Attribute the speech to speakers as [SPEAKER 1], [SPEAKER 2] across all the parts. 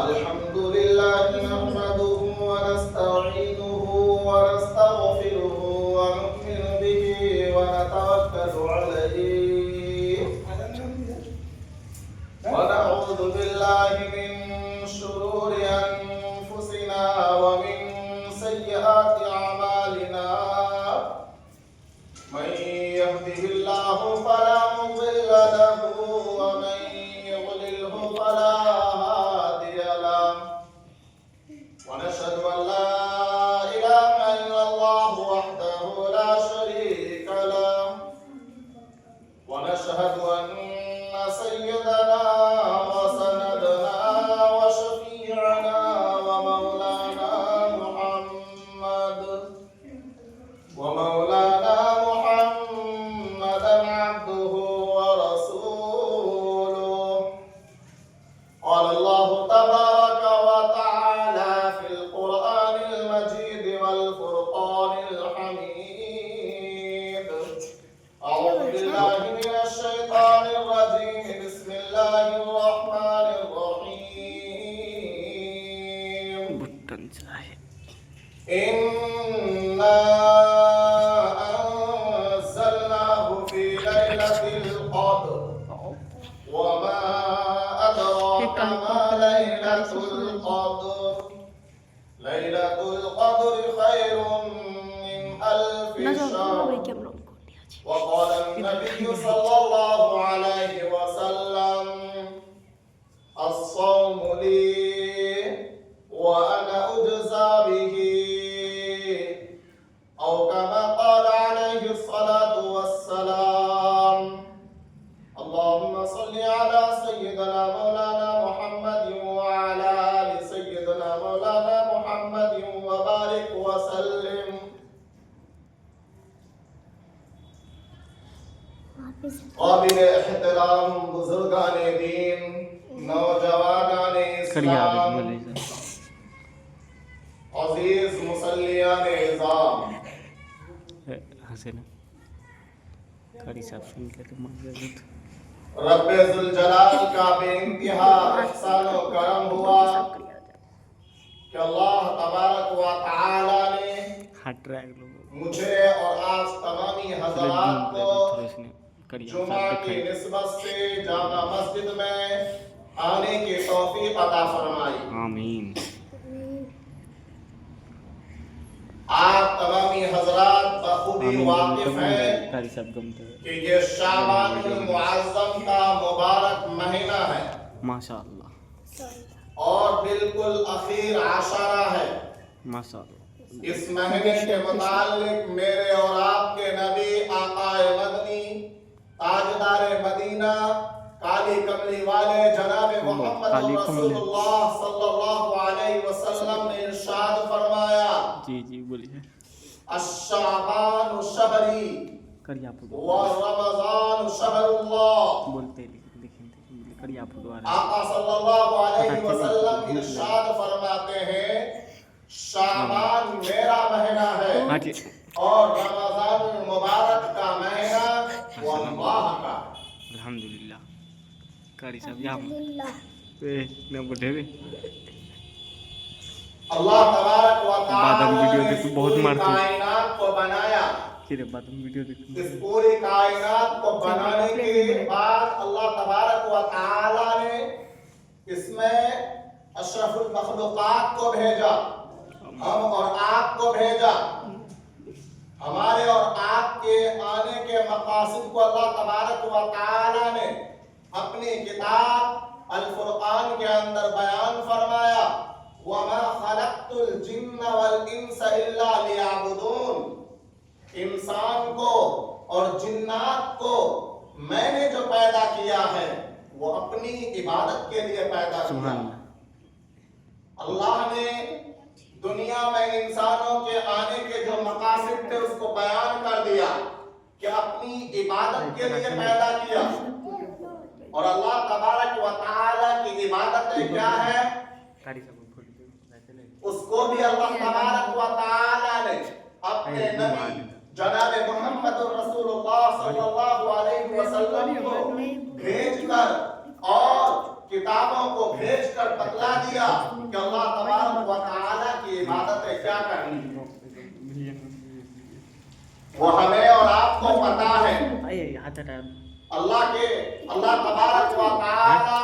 [SPEAKER 1] الحمد لله نحمده ونستعينه ونستغفره ونؤمن به ونتوكل عليه ونعوذ بالله من شرور أنفسنا ومن سيئات أعمالنا من يهده الله فلا مضل له ومن يضلله فلا هادي له ونشهد أن لا إله إلا الله وحده لا شريك له ونشهد أن سيدنا وسندنا وشفيعنا ومولانا محمدا عبده ورسوله. قال الله تبارك وتعالى في القرآن المجيد والفرقان الحميد: أعوذ بالله من الشيطان الرجيم. بسم الله الرحمن الرحيم. إنا أنزلناه في ليلة القدر وما أدراك ما ليلة القدر. ليلة القدر خير من ألف شهر. وقال النبي صلى الله عليه وسلم: الصوم لي وأنا أجزى به، أو كما قال عليه الصلاة والسلام. اللهم صل على سيدنا مولانا محمد وعلى آل سيدنا مولانا محمد وبارك وسلم. قابل احترام بزرگان دین، نوجوانان اسلام، عزیز مسلیان اعظام، رب ذوالجلال کا بے انتہا احسان و کرم ہوا کہ اللہ تبارک و تعالی نے مجھے اور آج تمامی حضرات کو جمعہ کی نسبت سے جامع مسجد میں آنے کی توفیق عطا فرمائی.
[SPEAKER 2] آمین.
[SPEAKER 1] آپ تمامی حضرات بخوبی واقف ہیں کہ یہ شعبان المعظم کا مبارک مہینہ ہے
[SPEAKER 2] ماشاءاللہ،
[SPEAKER 1] اور بالکل اخیر عشرہ ہے.
[SPEAKER 2] ماشاءاللہ.
[SPEAKER 1] اس مہینے کے متعلق میرے اور آپ کے نبی آقا مدنی تاجدار مدینہ کالی کملی والے جناب محمد رسول اللہ صلی اللہ علیہ وسلم نے ارشاد فرمایا:
[SPEAKER 2] جی بولیے.
[SPEAKER 1] الشعبان شہری ورمضان شہر اللہ.
[SPEAKER 2] بولتے کریے آپ.
[SPEAKER 1] آقا صلی اللہ علیہ وسلم ارشاد فرماتے ہیں: شعبان میرا مہینہ ہے اور رمضان المبارک کا مہینہ وہ اللہ کا.
[SPEAKER 2] الحمدللہ. کاری صاحب یہاں نہ بڑھے ہوئے
[SPEAKER 1] اللہ تبارک و
[SPEAKER 2] بادم ویڈیو
[SPEAKER 1] تعالی
[SPEAKER 2] دیکھو بہت
[SPEAKER 1] نے
[SPEAKER 2] مارتے
[SPEAKER 1] کائنات کو بنایا.
[SPEAKER 2] بادم ویڈیو دیکھو.
[SPEAKER 1] اس پوری کائنات کو بنانے کے بعد اللہ تبارک و تعالی نے اس میں اشرف المخلوقات کو بھیجا، ہم اور آپ کو بھیجا. ہمارے اور آپ کے آنے کے مقاصد کو اللہ تبارک و تعالی نے اپنی کتاب الفرقان کے اندر بیان فرمایا: وَمَا خَلَقْتُ الْجِنَّ وَالْإِنسَ إِلَّا لِيَعْبُدُونَ. انسان کو اور جنات کو میں نے جو پیدا کیا ہے وہ اپنی عبادت کے لیے پیدا کیا. اللہ نے دنیا میں انسانوں کے آنے کے جو مقاصد تھے اس کو بیان کر دیا کہ اپنی عبادت کے لیے پیدا کیا. اور اللہ تبارک و تعالی کی عبادتیں کیا ہے اس کو بھی اللہ تبارک و تعالی نے اپنے نبی جناب محمد رسول اللہ صلی اللہ علیہ وسلم کو بھیج کر اور किताबों को भेजकर बतला दिया कि अल्लाह तबारक व तआला की इबादत क्या करनी है। वो हमें और आपको पता है। अल्लाह तबारक व तआला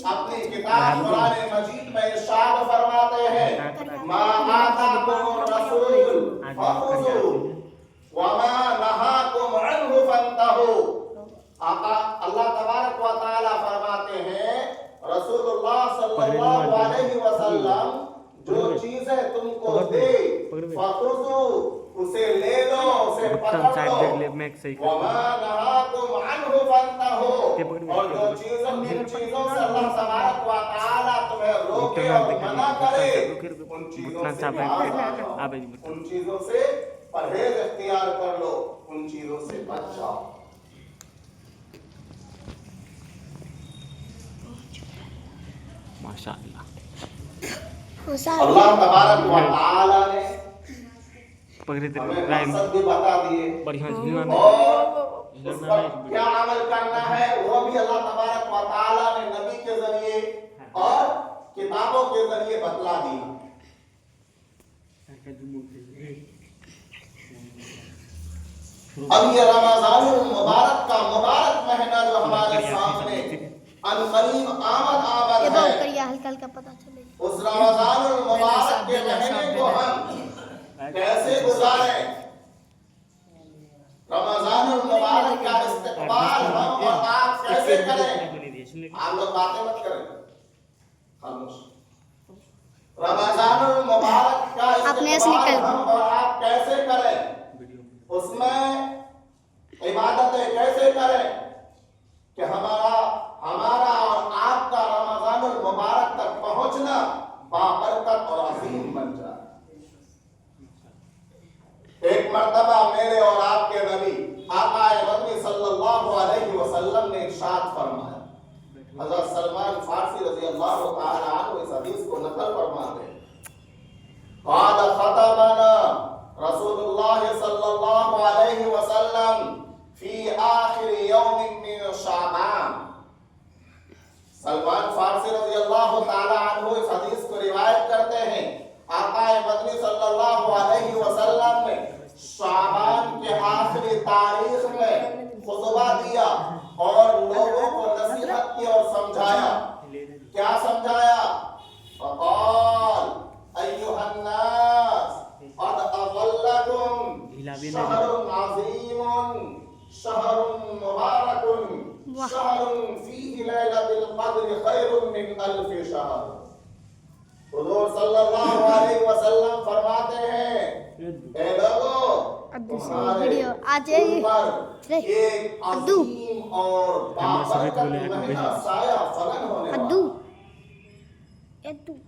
[SPEAKER 1] अपनी किताब कुरान मजीद में इरशाद फरमाते हैं, मा आताकुम रसूल फखुज़ू व मा नहाकुम अन्हु फंतहू। अल्लाह तबारक व तआला फरमाते हैं, रसूलुल्लाह सल्लल्लाहु अलैहि वसल्लम जो चीजें तुमको दे फखुज़ू उसे ले लो, उसे पकड़ लो। वमा नहाकुम अन्हु फंतहू, और जो जिन चीजों से अल्लाह तबारक व तआला तुम्हें रोके और मना करे उन चीजों से उन चीजों से परहेज इख्तियार कर लो, उन चीजों से बच जाओ।
[SPEAKER 2] माशाअल्लाह।
[SPEAKER 1] अल्लाह तबारक व तआला ने
[SPEAKER 2] पकड़े थे
[SPEAKER 1] हमें
[SPEAKER 2] राइम
[SPEAKER 1] मकसद भी बता दिए
[SPEAKER 2] बढ़िया झूलना
[SPEAKER 1] और उस पर क्या अमल करना है वो भी अल्लाह तबारक व तआला ने नबी के जरिए और किताबों के जरिए बतला दिया। अब ये रमजानुल मुबारक का मुबारक महीना जो हमारे सामने अनकरीब आमद
[SPEAKER 3] ये
[SPEAKER 1] है,
[SPEAKER 3] करिया हल्का हल्का पता चले।
[SPEAKER 1] उस रमजानुल मुबारक के महीने को हम कैसे गुजारें, रमजानुल मुबारक का इस्तेमाल हम और आप कैसे करें। आप लोग बातें मत करें, खामोश। रमजानुल मुबारक का इस्तेमाल हम और आप कैसे करें, उसमें इबादतें कैसे करें कि हमारा और आपका रमजानुल मुबारक तक पहुंचना बाबरकत और अजीम बन जाए। एक मर्तबा मेरे और आपके नबी आका मदनी सल्लल्लाहु अलैहि वसल्लम ने इरशाद फरमाया, हज़रत सलमान फारसी रज़ी अल्लाह तआला अन्हु इस हदीस को नकल फरमाते हैं, क़ाल ख़तबना रसूलुल्लाह सल्लल्लाहु अलैहि वसल्लम फी आखिर यौमिन मिन शाबान। सलमान फारसी रज़ी अल्लाह तआला अन्हु इस हदीस को रिवायत करते हैं, आका मदनी सल्लल्लाहु अलैहि वसल्लम ने शाबान के आखिरी तारीख में खुतबा दिया और लोगों को नसीहत की और समझाया। क्या समझाया? फ़क़ाल अय्युहन नास क़द अज़ल्लकुम शहरुन अज़ीमुन शहरुन मुबारकुन शहरुन फीहि लैलतुल क़द्र खैरुन मिन अल्फ़ि शहर। हुज़ूर सल्लल्लाहु अलैहि वसल्लम फरमाते हैं, ए लोगों, तुम्हारे ऊपर एक अजीम और बाबरकत महीना साया फलन होने वाला।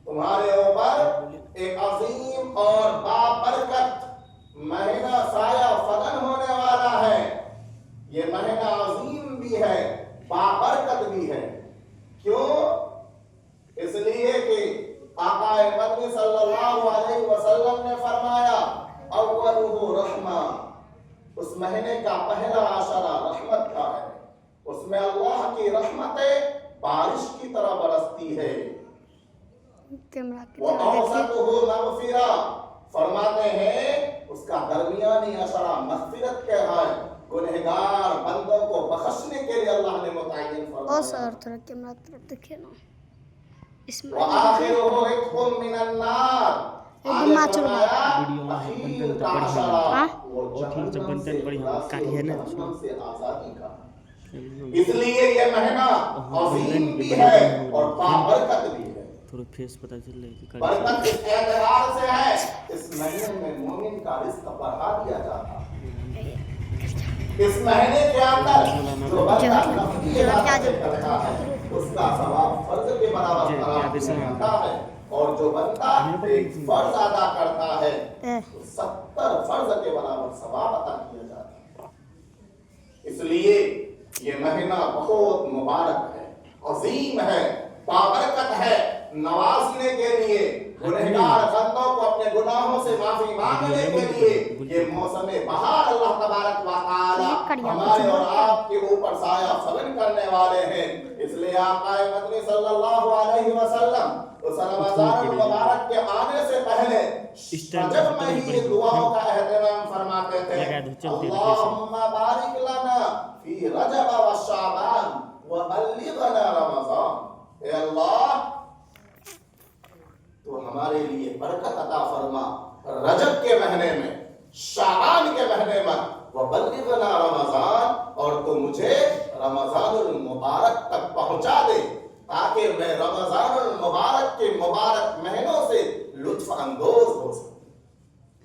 [SPEAKER 1] तुम्हारे ऊपर एक अजीम और बाबरकत महीना साया फलन होने वाला है। ये महीना अजीम भी है, बाबरकत भी है। क्यों? इसलिए कि आका मदनी सल्लल्लाहु अलैहि वसल्लम ने फरमाया, अव्वलुहु रहमा, उस महीने का पहला आशरा रहमत का है, उसमें अल्लाह की रहमतें बारिश की तरह बरसती है। वो औसतुहु मग़फ़िरा, फरमाते हैं उसका दरमियानी अशरा मग़फ़िरत का है, गुनहगार बंदों को बख्शने के लिए अल्लाह ने मुतय्यन फरमाया।
[SPEAKER 3] ओ सर थोड़ा कैमरा तरफ देखिए ना, इसमें
[SPEAKER 1] वआखिरुहु इत्कुम मिनन नार,
[SPEAKER 3] दिमाग चल रहा
[SPEAKER 2] वीडियो बंधन तो बढ़िया और ठीक से बंधन बढ़िया कार्य है ना।
[SPEAKER 1] से आजादी का, इसलिए ये महीना अजीम भी है और बाबरकत भी है।
[SPEAKER 2] थोड़ा फेस पता चल रहा है
[SPEAKER 1] बरकत इस एतबार से है, इस महीने में मोमिन का रिज़्क़ बढ़ा दिया जाता है। इस महीने के अंदर जो बंदा नफली इबादत करता है उसका सवाब फर्ज के बराबर करार दिया जाता है, और जो बंदा एक फर्ज अदा करता है तो 70 फर्ज के बराबर सवाब अदा किया जाता है। इसलिए ये महीना बहुत मुबारक है, अजीम है, बाबरकत है। नवाजने के लिए, गुनहगार बंदों को अपने गुनाहों से माफी मांगने के लिए ये मौसम बहार अल्लाह तबारक व तआला हमारे और आपके ऊपर साया फलन करने वाले हैं। इसलिए आका मदनी सल्लल्लाहु अलैहि वसल्लम उस रमजान मुबारक के आने से पहले रजब में ही दुआओं का एहतराम फरमाते थे। अल्लाहुम्मा बारिक लना फी रजब व शाबान व बल्लिगना रमजान। ए अल्लाह तो हमारे लिए बरकत अता फरमा रजब के महीने में, शाबान के महीने में, व बल्लिगना रमजान, और तो मुझे रमजानुल मुबारक तक पहुंचा दे ताकि मैं रमजानुल मुबारक के मुबारक महीनों से लुत्फ अंदोज हो सकूं,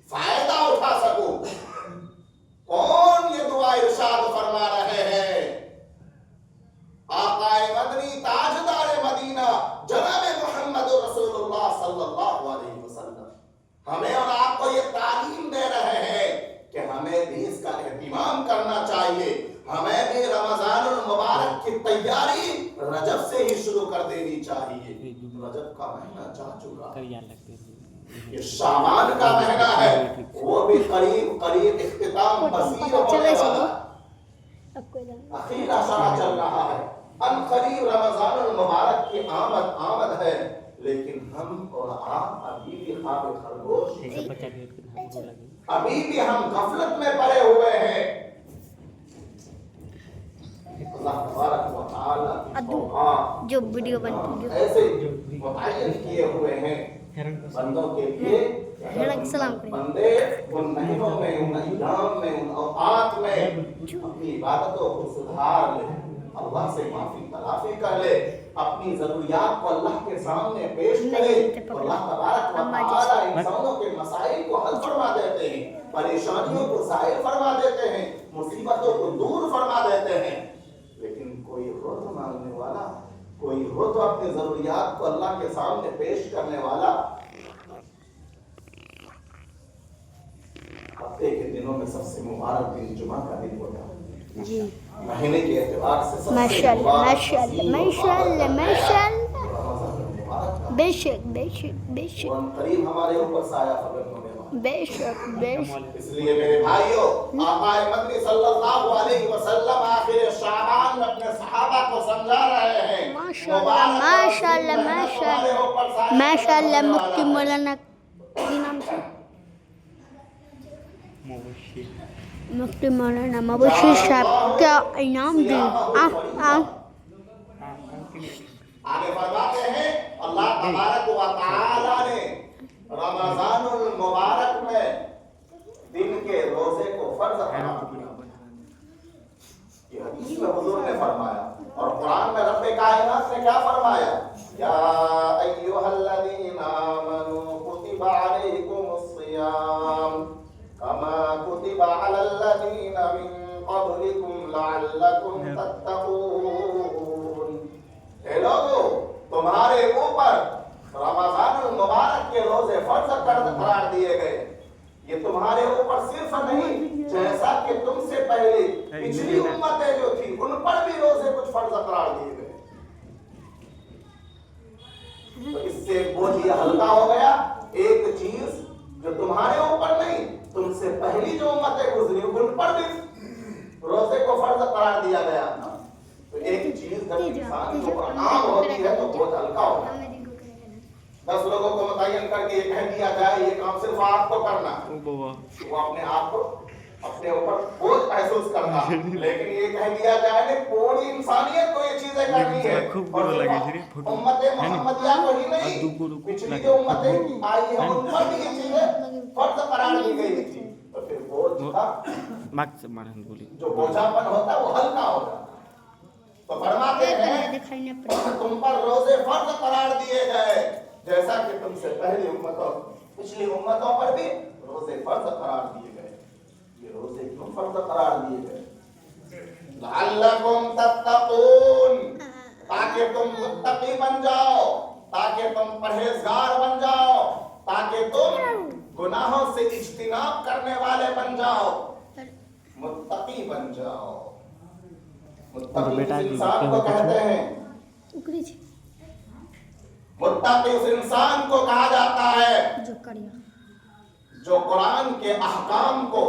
[SPEAKER 1] फायदा उठा सकूं। कौन ये दुआ इरशाद फरमा रहे हैं? आकाए मदनी ताजदार मदीना जनाब मोहम्मद रसूलुल्लाह सल्लल्लाहु अलैहि वसल्लम हमें और आपको ये तालीम दे रहे हैं कि हमें भी इसका एहतिमाम करना चाहिए। हमें भी रमजानुल मुबारक की तैयारी रजब से ही शुरू कर देनी चाहिए। रजब का महीना जा चुका, ये शाबान का महीना है, वो भी करीब करीब इख्तिताम पसीर होने वाला, आखिर आशा चल रहा है। अन करीब रमजानुल मुबारक की आमद है, लेकिन हम और आप अभी भी ख्वाब खरगोश, अभी भी हम गफलत में पड़े हुए हैं। अल्लाह तबारक व तआला
[SPEAKER 3] जो वीडियो बनती है
[SPEAKER 1] ऐसे मुतय्यन किए हुए हैं बंदों के लिए, बंदे उन महीनों में, उन अय्याम में, उन औकात में अपनी इबादतों को सुधार ले, अल्लाह से माफी तलाफी कर ले, अपनी जरूरियात को अल्लाह के सामने पेश करे। अल्लाह तबारक व तआला इंसानों के मसाइल को हल फरमा देते हैं, परेशानियों को ज़ाहिर फरमा देते हैं, मुसीबतों को दूर फरमा देते हैं। लेकिन कोई हो तो मांगने वाला, कोई हो तो अपनी जरूरियात को अल्लाह के सामने पेश करने वाला। हफ्ते के दिनों में सबसे मुबारक दिन जुमा का दिन होता है
[SPEAKER 3] जी।
[SPEAKER 1] महीने के एतबार से सबसे
[SPEAKER 3] माशाअल्लाह माशाअल्लाह माशाअल्लाह माशाअल्लाह, बेशक बेशक बेशक,
[SPEAKER 1] और करीब हमारे ऊपर साया फगन होने वाला,
[SPEAKER 3] बेशक बेशक।
[SPEAKER 1] इसलिए मेरे भाइयों, आका मदनी सल्लल्लाहु अलैहि वसल्लम आखिर शाबान में अपने सहाबा को समझा रहे हैं।
[SPEAKER 3] माशाअल्लाह माशाअल्लाह माशाअल्लाह माशाअल्लाह। मुफ्ती मौलाना की नाम से मुफ्ती मौलाना मबशीर साहब का इनाम दी।
[SPEAKER 1] आगे फरमाते हैं अल्लाह तबारक व तआला ने रमजानुल मुबारक में दिन के रोजे को फर्ज करार दिया। ये हदीस में हुजूर ने फरमाया, और कुरान में रब्बे कायनात ने क्या फरमाया? या अय्युहल्लज़ीना आमनू कुतिबा अलैकुमुस सियाम कमा कुतिबा अलल्लज़ीना मिन क़ब्लिकुम लअल्लकुम तत्तक़ून। हे लोगों, तुम्हारे ऊपर रमजानुल मुबारक के रोजे फर्ज करार दिए गए। ये तुम्हारे ऊपर सिर्फ नहीं, जैसा कि तुमसे पहले पिछली उम्मतें जो थी उन पर भी रोजे कुछ फर्ज करार दिए गए। तो इससे बोझ ये हल्का हो गया। एक चीज जो तुम्हारे ऊपर नहीं, तुमसे पहली जो उम्मतें गुजरी उन पर भी रोजे को फर्ज करार दिया गया। तो एक चीज जब इंसान के ऊपर आम होती है तो बोझ हल्का होता है। 10 लोगों को मुतय्यन करके ये कह दिया जाए ये काम सिर्फ आपको करना, वो अपने आप को अपने ऊपर बोझ महसूस करना। लेकिन ये कह दिया जाए कि पूरी इंसानियत को ये चीजें करनी है, और उम्मत मुहम्मदिया को ही नहीं, पिछली जो उम्मतें आई है उन पर भी ये चीजें फर्ज करार दी गई थी। तो फिर बोझ का जो बोझापन होता है वो हल्का होता है। तो फरमाते हैं तुम पर रोजे फर्ज करार दिए गए, जैसा कि तुमसे पहली उम्मतों पिछली उम्मतों पर भी रोजे फर्ज करार दिए गए। ये रोजे क्यों फर्ज करार दिए गए? लअल्लकुम तत्तकून, ताकि तुम मुत्तकी बन जाओ, ताकि तुम परहेजगार बन जाओ, ताकि तुम गुनाहों से इज्तिनाब करने वाले बन जाओ, मुत्तकी बन जाओ। मुत्तकी इंसान को कहते हैं, मुत्तकी उस इंसान को कहा जाता है जो कुरान के अहकाम को,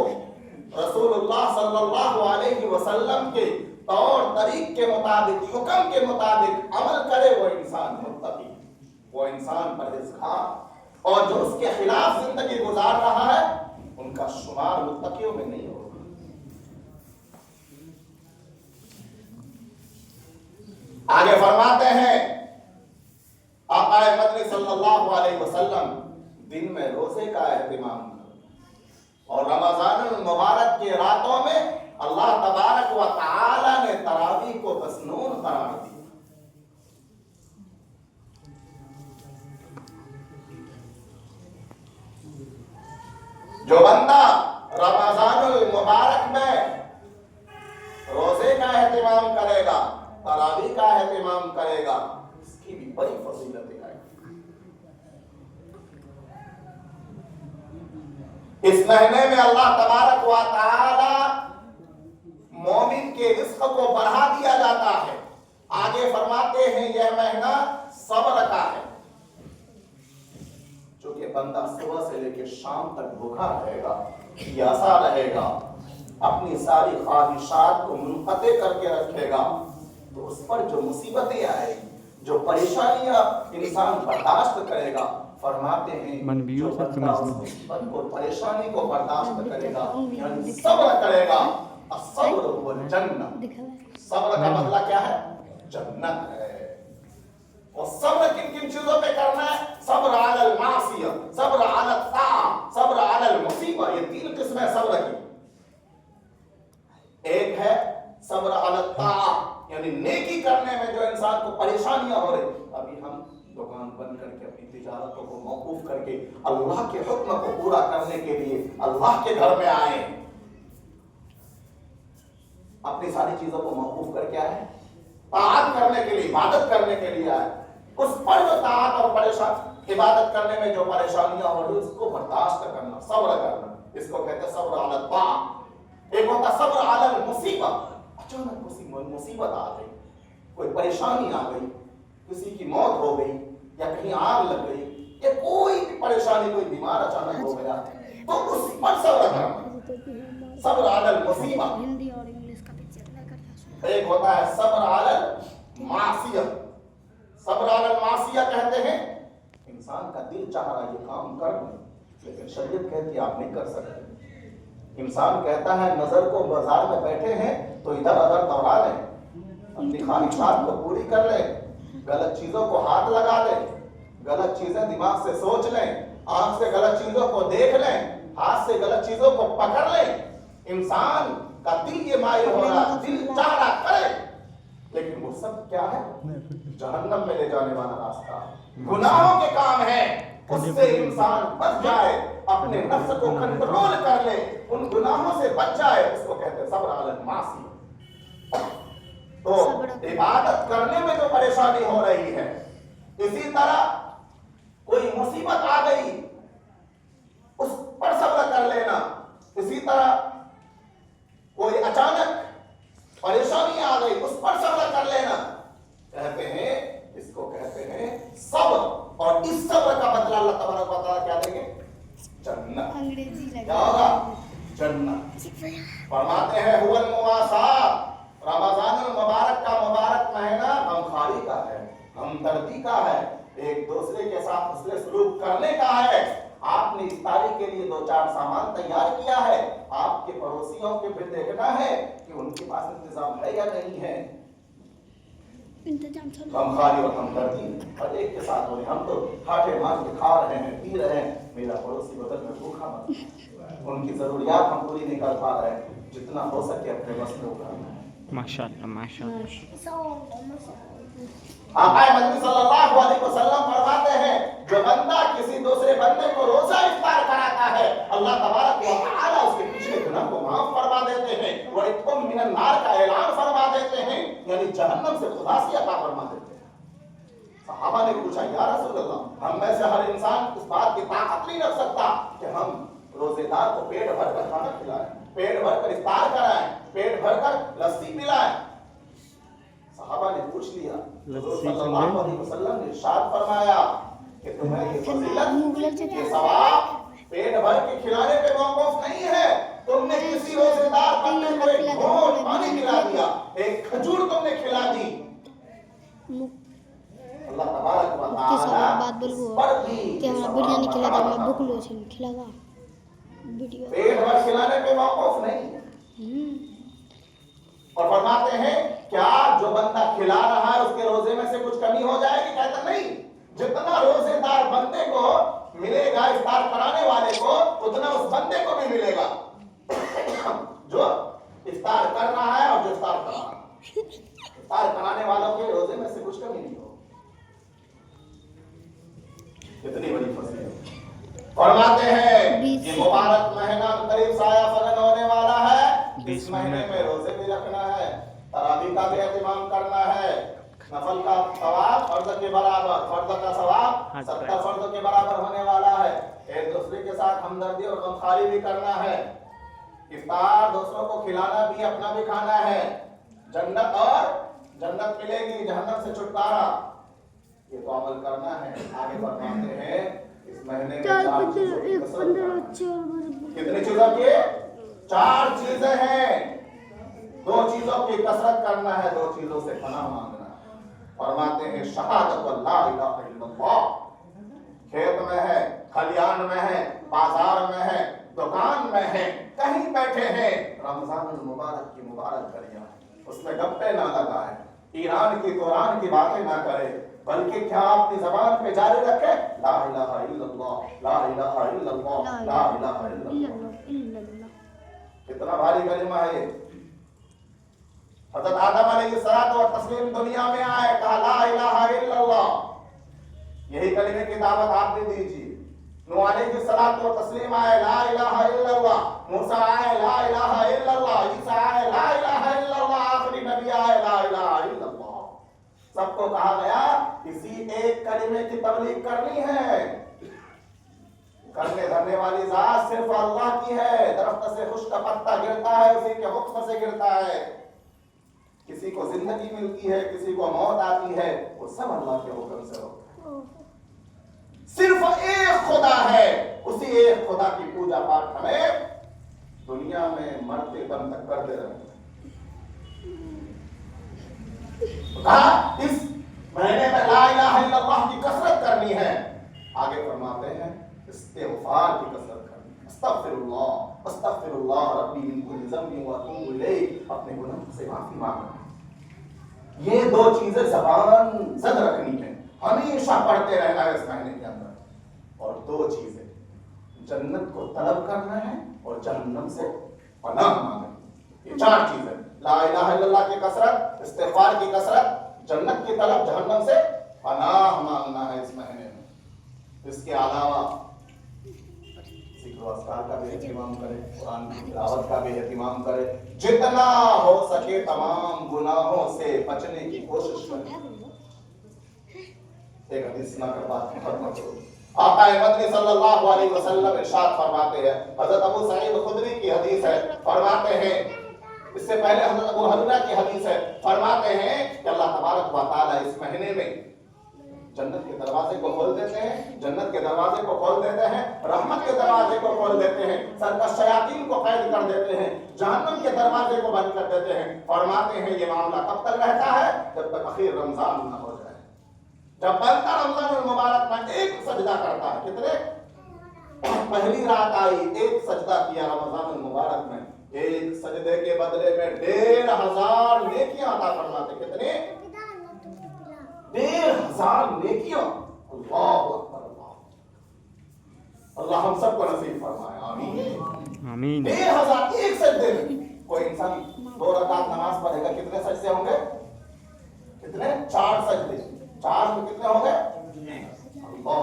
[SPEAKER 1] रसूलुल्लाह सल्लल्लाहु अलैहि वसल्लम के तौर तरीक के मुताबिक, हुक्म के मुताबिक अमल करे वो इंसान मुत्तकी, वो इंसान परहेज़गार। और जो उसके खिलाफ जिंदगी गुजार रहा है उनका शुमार मुत्तकियों में नहीं होगा। आगे फरमाते हैं आका मदनी सल्लल्लाहु अलैहि वसल्लम दिन में रोजे का एहतिमाम करो और रमजानुल मुबारक के रातों में अल्लाह तबारक व तआला ने तरावी को मसनून करार दिया। जो बंदा रमजानुल मुबारक में रोजे का एहतिमाम करेगा, तरावी का एहतिमाम करेगा, इसकी भी बड़ी फजीलतें आएगी। इस महीने में अल्लाह तबारक व तआला मोमिन के रिस्क को बढ़ा दिया जाता है। आगे फरमाते हैं यह महीना सब्र का है, क्योंकि बंदा सुबह से लेकर शाम तक भूखा रहेगा, प्यासा रहेगा, अपनी सारी ख्वाहिशात को मुनक़ते करके रखेगा, तो उस पर जो मुसीबतें आएगी, जो परेशानियां इंसान बर्दाश्त करेगा, फरमाते हैं जो बंदा उस मुसीबत को, परेशानी को बर्दाश्त करेगा, यानी सब्र करेगा, सब्र हुवल जन्नत, सब्र का बदला क्या है? जन्नत है। और सब्र किन किन चीजों पे करना है? सब्र अलल मासिया, सब्र अलल ता, सब्र अलल मुसीबा। ये तीन किस्में सब्र की। एक है सब्र अलल ता, यानी नेकी करने में जो इंसान को परेशानियां हो रही। अभी हम दुकान बंद करके अपनी तिजारतों को मौकूफ करके अल्लाह के हुक्म को पूरा करने के लिए अल्लाह के घर में आए, अपनी सारी चीजों को मौकूफ करके आए, ताअत करने के लिए, इबादत करने के लिए आए। उस पर जो ताअत और परेशान इबादत करने में जो परेशानियां हो रही उसको बर्दाश्त करना, सब्र करना, इसको कहते हैं सब्र अलल ता। एक होता सब्र अलल मुसीबा, अचानक मुसीबत आ गई, कोई परेशानी आ गई, किसी की मौत हो गई या कहीं आग लग गई या कोई भी परेशानी, कोई बीमार अचानक हो गया, तो उस पर सब्र करना, सब्र अलल मुसीबा। एक होता है सब्र अलल मासिया। सब्र अलल मासिया कहते हैं इंसान का दिल चाह रहा है ये काम कर लूं, लेकिन शरीयत कहती है आप नहीं कर सकते। इंसान कहता है नजर को बाजार में बैठे हैं तो इधर उधर दौड़ा लें, अपनी ख्वाहिशात को पूरी कर लें, गलत चीजों को हाथ लगा लें, गलत चीजें दिमाग से सोच लें, आंख से गलत चीजों को देख लें, हाथ से गलत चीजों को पकड़ लें। इंसान का दिल ये माइल हो रहा, दिल चाह रहा करे, लेकिन वो सब क्या है? जहन्नम में ले जाने वाला रास्ता, गुनाहों के काम है। उससे इंसान बच जाए, अपने नफ्स को कंट्रोल कर ले, उन गुनाहों से बच जाए, उसको कहते हैं सब्र अलल मासी। तो इबादत करने में जो परेशानी हो रही है, इसी तरह कोई मुसीबत आ गई उस पर सब्र कर लेना, इसी तरह कोई अचानक परेशानी आ गई उस पर सब्र कर लेना, कहते हैं, इसको कहते हैं सब्र। और इस सब्र का बदला अल्लाह तबारक व तआला क्या देंगे? जन्नत। क्या होगा? जन्नत। फरमाते हैं हुवल मुवासात, रमजानुल मुबारक का मुबारक महीना गमखारी का है, हमदर्दी का है, एक दूसरे के साथ उसने सलूक करने का है। आपने इफ्तारी के लिए 2-4 सामान तैयार किया है, आपके पड़ोसियों के फिर देखना है कि उनके पास इंतजाम है या नहीं है। गमखारी और हमदर्दी और एक के साथ हो रहे, हम तो ठाठे मार के खा रहे हैं, पी रहे हैं, मेरा पड़ोसी बदल में भूखा मर, उनकी जरूरियात हम पूरी नहीं कर पा रहे, जितना हो सके अपने बस में उठाना है।
[SPEAKER 2] माशाअल्लाह माशाअल्लाह।
[SPEAKER 1] आका मदनी सल्लल्लाहु अलैहि वसल्लम फरमाते हैं जो बंदा किसी दूसरे बंदे को रोजा इफ्तार कराता है, अल्लाह तबारक व तआला उसके पिछले गुनाह को माफ फरमा देते हैं, व इत्कुम मिनन नार का ऐलान फरमा देते हैं, यानी जहन्नम से खुदासी अता फरमा देते हैं। सहाबा ने पूछा या रसूल अल्लाह, हम में से हर इंसान इस बात की ताकत नहीं रख सकता कि हम रोजेदार को पेट भर कर खाना खिलाएं, पेट भर कर इफ्तार कराएं, पेट भर कर लस्सी पिलाएं। सहाबा ने पूछ लिया, सल्लल्लाहु अलैहि वसल्लम ने इरशाद फरमाया कि तुम्हें ये फजीलत, ये सवाब पेट भर के खिलाने पे मौकूफ नहीं है, تم نے کسی روزےدار بندے کو ایک گھونٹ پانی پلا دیا, ایک کھجور تم نے کھلا دی, اللہ تبارک و تعالی پر بھی
[SPEAKER 3] بریانی کھلا تھا, میں بھوک لو کھلا گا ویڈیو
[SPEAKER 1] پیٹ بھر کھلانے پہ موقوف نہیں. اور فرماتے ہیں کیا جو بندہ کھلا رہا ہے اس کے روزے میں سے کچھ کمی ہو جائے گی؟ کہتا نہیں, جتنا روزے دار بندے کو ملے گا افطار کرانے والے کو, اتنا اس بندے کو بھی ملے گا جو افطار کر رہا ہے اور جو افطار کر رہا ہے. افطار کرانے والوں کے روزے میں سے کچھ کمی نہیں ہو. کتنی بڑی فضیلت. فرماتے ہیں کہ مبارک مہینہ قریب سایہ فلن ہونے والا ہے, اس مہینے میں روزے بھی رکھنا ہے, تراویح کا بھی اہتمام کرنا ہے, نفل کا ثواب فرض کے برابر, فرض کا ثواب 70 فرض کے برابر ہونے والا ہے. ایک دوسرے کے ساتھ ہمدردی اور غمخواری بھی کرنا ہے. افطار دوسروں کو کھلانا بھی, اپنا بھی کھانا ہے. جنت اور جنت ملے گی, جہنم سے چھٹکارا, یہ تو عمل کرنا ہے. آگے فرماتے ہیں اس مہینے میں 4 چیزوں کی کثرت کرنا. کتنی چیزوں کی؟ 4 چیزیں ہیں. 2 چیزوں کی کثرت کرنا ہے, 2 چیزوں سے پناہ مانگنا ہے. فرماتے ہیں شہادت لا الہ الا اللہ, کھیت میں ہے, کھلیان میں ہے, بازار میں ہے, دکان میں ہے, کہیں بیٹھے ہیں, رمضان المبارک کی مبارک گھڑیاں, اس میں گپے نہ لگائے, ایران کی قرآن کی باتیں نہ کرے, بلکہ کیا اپنی زبان پہ جاری رکھے لا الہ الا اللہ, لا الہ الا اللہ, لا الہ الا اللہ. کتنا بھاری کلمہ ہے یہ. حضرت آدم علیہ الصلوۃ والتسلیم دنیا میں آئے, کہا لا الہ الا اللہ. یہی کلمے کی دعوت آپ بھی دیجیے. نوح علیہ الصلوۃ والتسلیم آئے, لا الہ الا اللہ. موسیٰ آئے, لا الہ الا اللہ. عیسیٰ آئے, لا الہ الا اللہ. آخری نبی آئے, لا الہ الا اللہ. سب کو کہا گیا کسی ایک کلمے کی تبلیغ کرنی ہے. کرنے دھرنے والی ذات صرف اللہ کی ہے. درخت سے خشک کا پتا گرتا ہے, اسی کے حکم سے گرتا ہے. کسی کو زندگی ملتی ہے, کسی کو موت آتی ہے, وہ سب اللہ کے حکم سے ہوتا ہے. صرف ایک خدا ہے, اسی ایک خدا کی پوجا پاٹ ہمیں دنیا میں مرتے دم تک کرتے رہنا. کہا اس مہینے میں لا الہ الا اللہ کی کثرت کرنی ہے. آگے فرماتے ہیں استغفار کی کثرت کرنی ہے. استغفر اللہ ربی من کل ذنب واتوب الیہ. اپنے گناہوں سے معافی مانگنا. یہ 2 چیزیں زبان زد رکھنی ہے, ہمیشہ پڑھتے رہنا ہے اس مہینے کے اندر. اور 2 چیزیں, جنت کو طلب کرنا ہے اور جہنم سے پناہ مانگنا. یہ 4 چیزیں, لا الہ الا اللہ کی کثرت, استغفار کی کثرت, جنت کی طلب, جہنم سے پناہ مانگنا ہے اس مہینے میں. اس کے علاوہ ذکر و اذکار کا بھی اہتمام کرے, قرآن کی تلاوت کا بھی اہتمام کرے, جتنا ہو سکے تمام گناہوں سے بچنے کی کوشش کرے. ایک حدیث سنا کر بات ختم کرو. آقا مدنی صلی اللہ علیہ وسلم ارشاد فرماتے ہیں, حضرت ابو سعید خدری کی حدیث ہے, فرماتے ہیں, اس سے پہلے حضرت ابو ہریرہ کی حدیث ہے, فرماتے ہیں کہ اللہ تبارک و تعالی اس مہینے میں جنت کے دروازے کو کھول دیتے ہیں, جنت کے دروازے کو کھول دیتے ہیں, رحمت کے دروازے کو کھول دیتے ہیں, سرکش شیاطین کو قید کر دیتے ہیں, جہنم کے دروازے کو بند کر دیتے ہیں. فرماتے ہیں یہ معاملہ کب تک رہتا ہے؟ جب تک اخیر رمضان نہ ہو جائے. جب بندہ رمضان المبارک میں ایک سجدہ کرتا ہے, کتنے؟ پہلی رات آئی, ایک سجدہ کیا رمضان المبارک میں, ایک سجدے کے بدلے میں 1500 نیکیاں عطا فرماتے. کتنے؟ 1500 نیکیاں. اللہ اکبر, اللہ ہم سب کو نصیب فرمائے, آمین آمین. 1500 ایک سجدے میں. کوئی انسان 2 رکعت نماز پڑھے گا, کتنے سجدے ہوں گے؟ کتنے؟ 4 سجدے. 4 میں کتنے ہوں گے؟ اللہ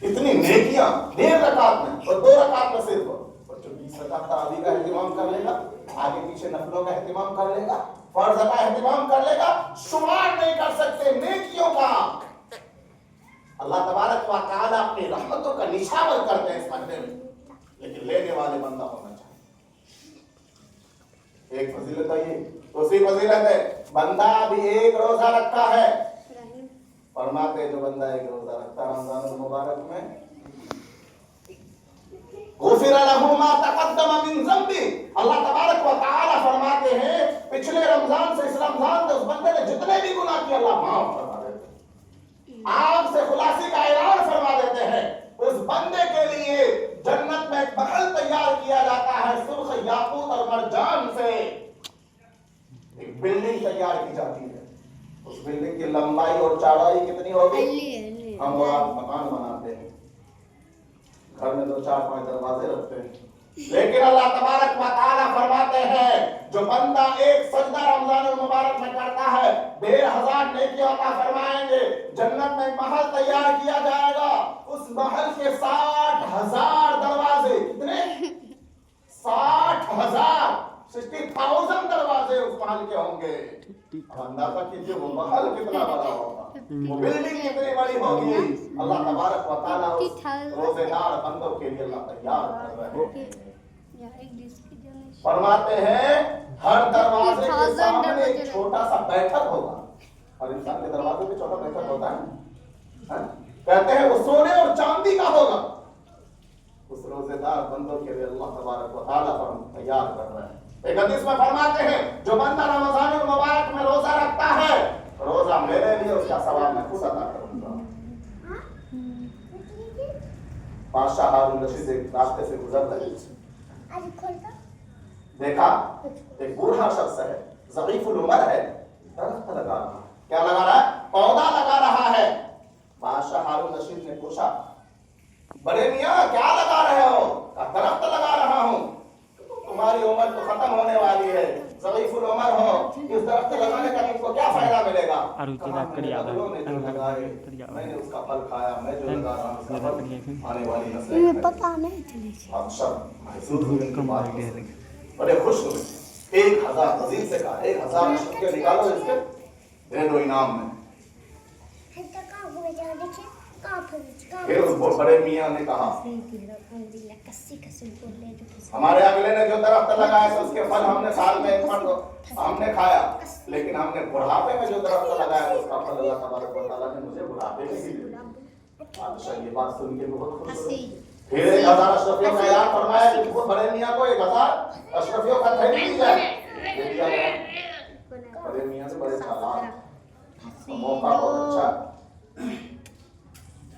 [SPEAKER 1] اتنی نیکیاں 1.5 رکعت میں, اور 2 رکعت میں صرف. اور جو 20 رکعت تراویح کا اہتمام کر لے گا, آگے پیچھے نفلوں کا اہتمام کر لے گا, فرض کا اہتمام کر لے گا, شمار نہیں کر سکتے نیکیوں کا. اللہ تبارک و تعالی اپنی رحمتوں کا نشاور کرتے ہیں اس مہینے میں, لیکن لینے والے بندہ ہونا چاہیے. ایک فضیلت ہے, یہ دوسری فضیلت ہے بندہ بھی ایک روزہ رکھا ہے. فرماتے جو بندہ ایک روزہ رکھتا رمضان المبارک میں गुफिर लहू मा तक़द्दम मिन ज़ंबी। अल्लाह तबारक व तआला फरमाते हैं पिछले रमजान से इस रमजान तक उस बंदे ने जितने भी गुनाह किए अल्लाह माफ फरमा देते हैं। आग से खुलासी का ऐलान फरमा देते हैं। उस बंदे के लिए जन्नत में एक महल तैयार किया जाता है सुर्ख याकूत और मरजान से। एक बिल्डिंग तैयार की जाती है। उस बिल्डिंग की लंबाई और चौड़ाई कितनी होगी? हम और आप मकान बनाते हैं, घर में 2-4-5 दरवाजे रखते हैं, लेकिन अल्लाह तबारक व तआला फरमाते हैं जो बंदा एक सजदा रमजानुल मुबारक में करता है 1,500 नेकियां अता फरमाएंगे। जन्नत में एक महल तैयार किया जाएगा, उस महल के 60,000 दरवाजे। कितने? 60,000 60,000 दरवाजे उस महल के होंगे। अब अंदाजा कीजिए वो महल कितना बड़ा होगा, वो बिल्डिंग कितनी बड़ी होगी। अल्लाह तबारक व तआला उस रोजेदार बंदों के लिए अल्लाह तैयार कर रहे हैं। फरमाते हैं हर दरवाजे के सामने एक छोटा सा बैठक होगा। और इंसान के दरवाजे पे छोटा बैठक होता है, कहते हैं वो सोने और चांदी का होगा। उस रोजेदार बंदों के लिए अल्लाह तबारक व तआला तैयार कर रहे हैं। एक हदीस में फरमाते हैं जो बंदा रमजानुल मुबारक में रोजा रखता है, रोजा मेरे लिए उसका सवाब मैं खुद अता करूंगा। बादशाह हारून रशीद एक रास्ते से गुजर रहे, देखा एक बूढ़ा शख्स है, ज़ईफुल उमर है, दरख्त लगा रहा है। क्या लगा रहा है? पौधा लगा रहा है। बादशाह हारून रशीद ने पूछा, बड़े मियाँ क्या लगा रहे हो? दरख्त लगा रहा हूँ। तुम्हारी उम्र तो खत्म होने वाली है, ज़ईफुल उमर हो, इस दरख्त लगाने का तुमको क्या फायदा मिलेगा? मैंने उसका फल खाया, मैं जो लगा रहा हूं उसका फल आने वाली नस्लें पता नहीं चली। अब सब महसूस हुए, बड़े खुश हुए। 1,000 वजीर से कहा 1,000 शक्के निकालो इसके, दे दो इनाम में। फिर उस बड़े मियाँ ने कहा हमारे अगले ने जो दरख्त लगाया था उसके फल हमने साल में एक बार हमने खाया, लेकिन हमने बुढ़ापे में जो दरख्त लगाया उसका फल अल्लाह तबारक व तआला ने मुझे बुढ़ापे में ही दिया। बादशाह ये बात सुन के बहुत खुश हुए। फिर 1,000 अशरफियों का ऐलान फरमाया कि वो बड़े मियाँ को 1,000 अशरफियों का थैली दी जाए। बड़े मियाँ से बड़े चालाक, मौका बहुत अच्छा।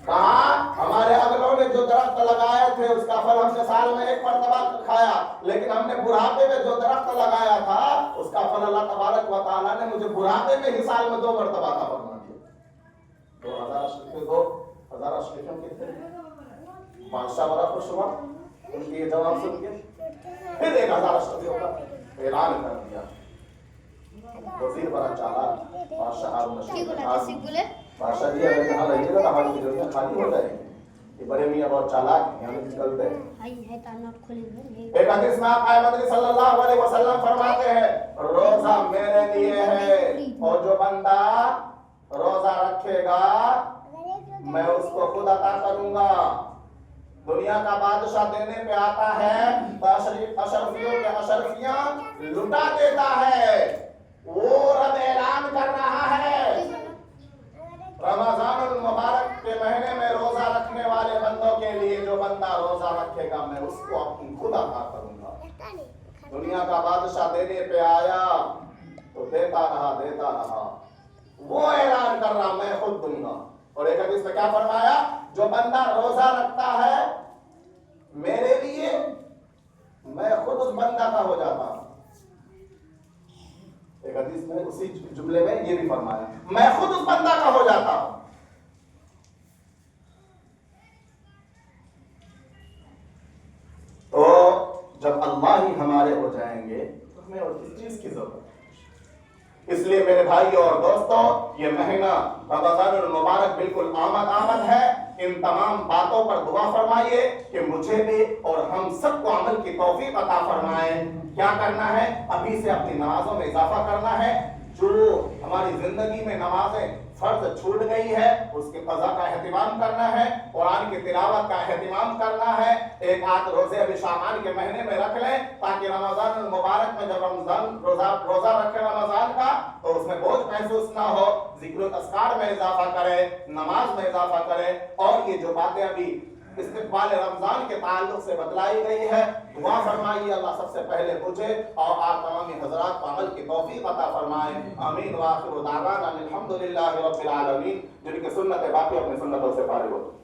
[SPEAKER 1] कहा हमारे अगलों ने जो दरख्त लगाए थे उसका फल हमने साल में एक मरतबा खाया, लेकिन हमने बुढ़ापे में जो दरख्त लगाया था उसका फल अल्लाह तबारक व तआला ने मुझे बुढ़ापे में ही साल में 2 मरतबा का फरमा दिया। 2,000 अशरफियों के थे। बादशाह बड़ा खुश हुआ उनके ये जवाब सुन के। फिर 1,000 अशरफियों का ऐलान कर दिया। वजीर बड़ा चालाक, बादशाह हारून रशीद बादशाह जी अगर यहाँ रहिएगा तो हमारी जगह खाली हो जाएगी। ये बड़े मियाँ बहुत चालाक हैं, यहाँ निकलते हैं। एक हदीस में आका मदनी सल्लल्लाहु अलैहि वसल्लम फरमाते हैं रोजा मेरे लिए है और जो बंदा रोजा रखेगा मैं उसको खुद अता करूंगा। दुनिया का बादशाह देने पे आता है तो अशरफियों के अशरफियां लुटा देता है। वो रब ऐलान कर रहा है रमजानुल मुबारक के महीने में रोजा रखने वाले बंदों के लिए जो बंदा रोजा रखेगा मैं उसको अपनी खुद अता करूंगा। दुनिया का बादशाह देने पे आया तो देता रहा, वो ऐलान कर रहा मैं खुद दूंगा। और एक हदीस में क्या फरमाया जो बंदा रोजा रखता है मेरे लिए मैं खुद उस बंदा का हो जाता हूं। एक हदीस में उसी जुमले में ये भी फरमाया मैं खुद उस बंदा का हो जाता हूं। तो जब अल्लाह ही हमारे हो जाएंगे तो हमें और किस चीज की जरूरत है। इसलिए मेरे भाइयों और दोस्तों ये महीना रमजानुल मुबारक बिल्कुल आमद है। इन तमाम बातों पर दुआ फरमाइए कि मुझे भी और हम सबको अमल की तौफीक अता फरमाए। क्या करना है? अभी से अपनी नमाजों में इजाफा करना है। जो हमारी जिंदगी में नमाजें फर्ज छूट गई है उसके कज़ा का एहतिमाम करना है, कुरान की तिलावत का एहतिमाम करना है। एक आध रोजे अभी शाबान के महीने में रख लें ताकि रमजान मुबारक में जब रमजान रोजा रखें रमजान का तो उसमें बोझ महसूस ना हो। जिक्र अस्कार में इजाफा करें, नमाज में इजाफा करें। और ये जो बातें अभी استقبال رمضان کے تعلق سے بتلائی گئی ہے. دعا فرمائیے اللہ سب سے پہلے مجھے اور آپ تمامی حضرات کو عمل کی توفیق عطا فرمائے. آمین. وآخر دعوانا الحمدللہ رب العالمین. جن کی سنت باقی اپنی سنتوں سے فارغ ہو.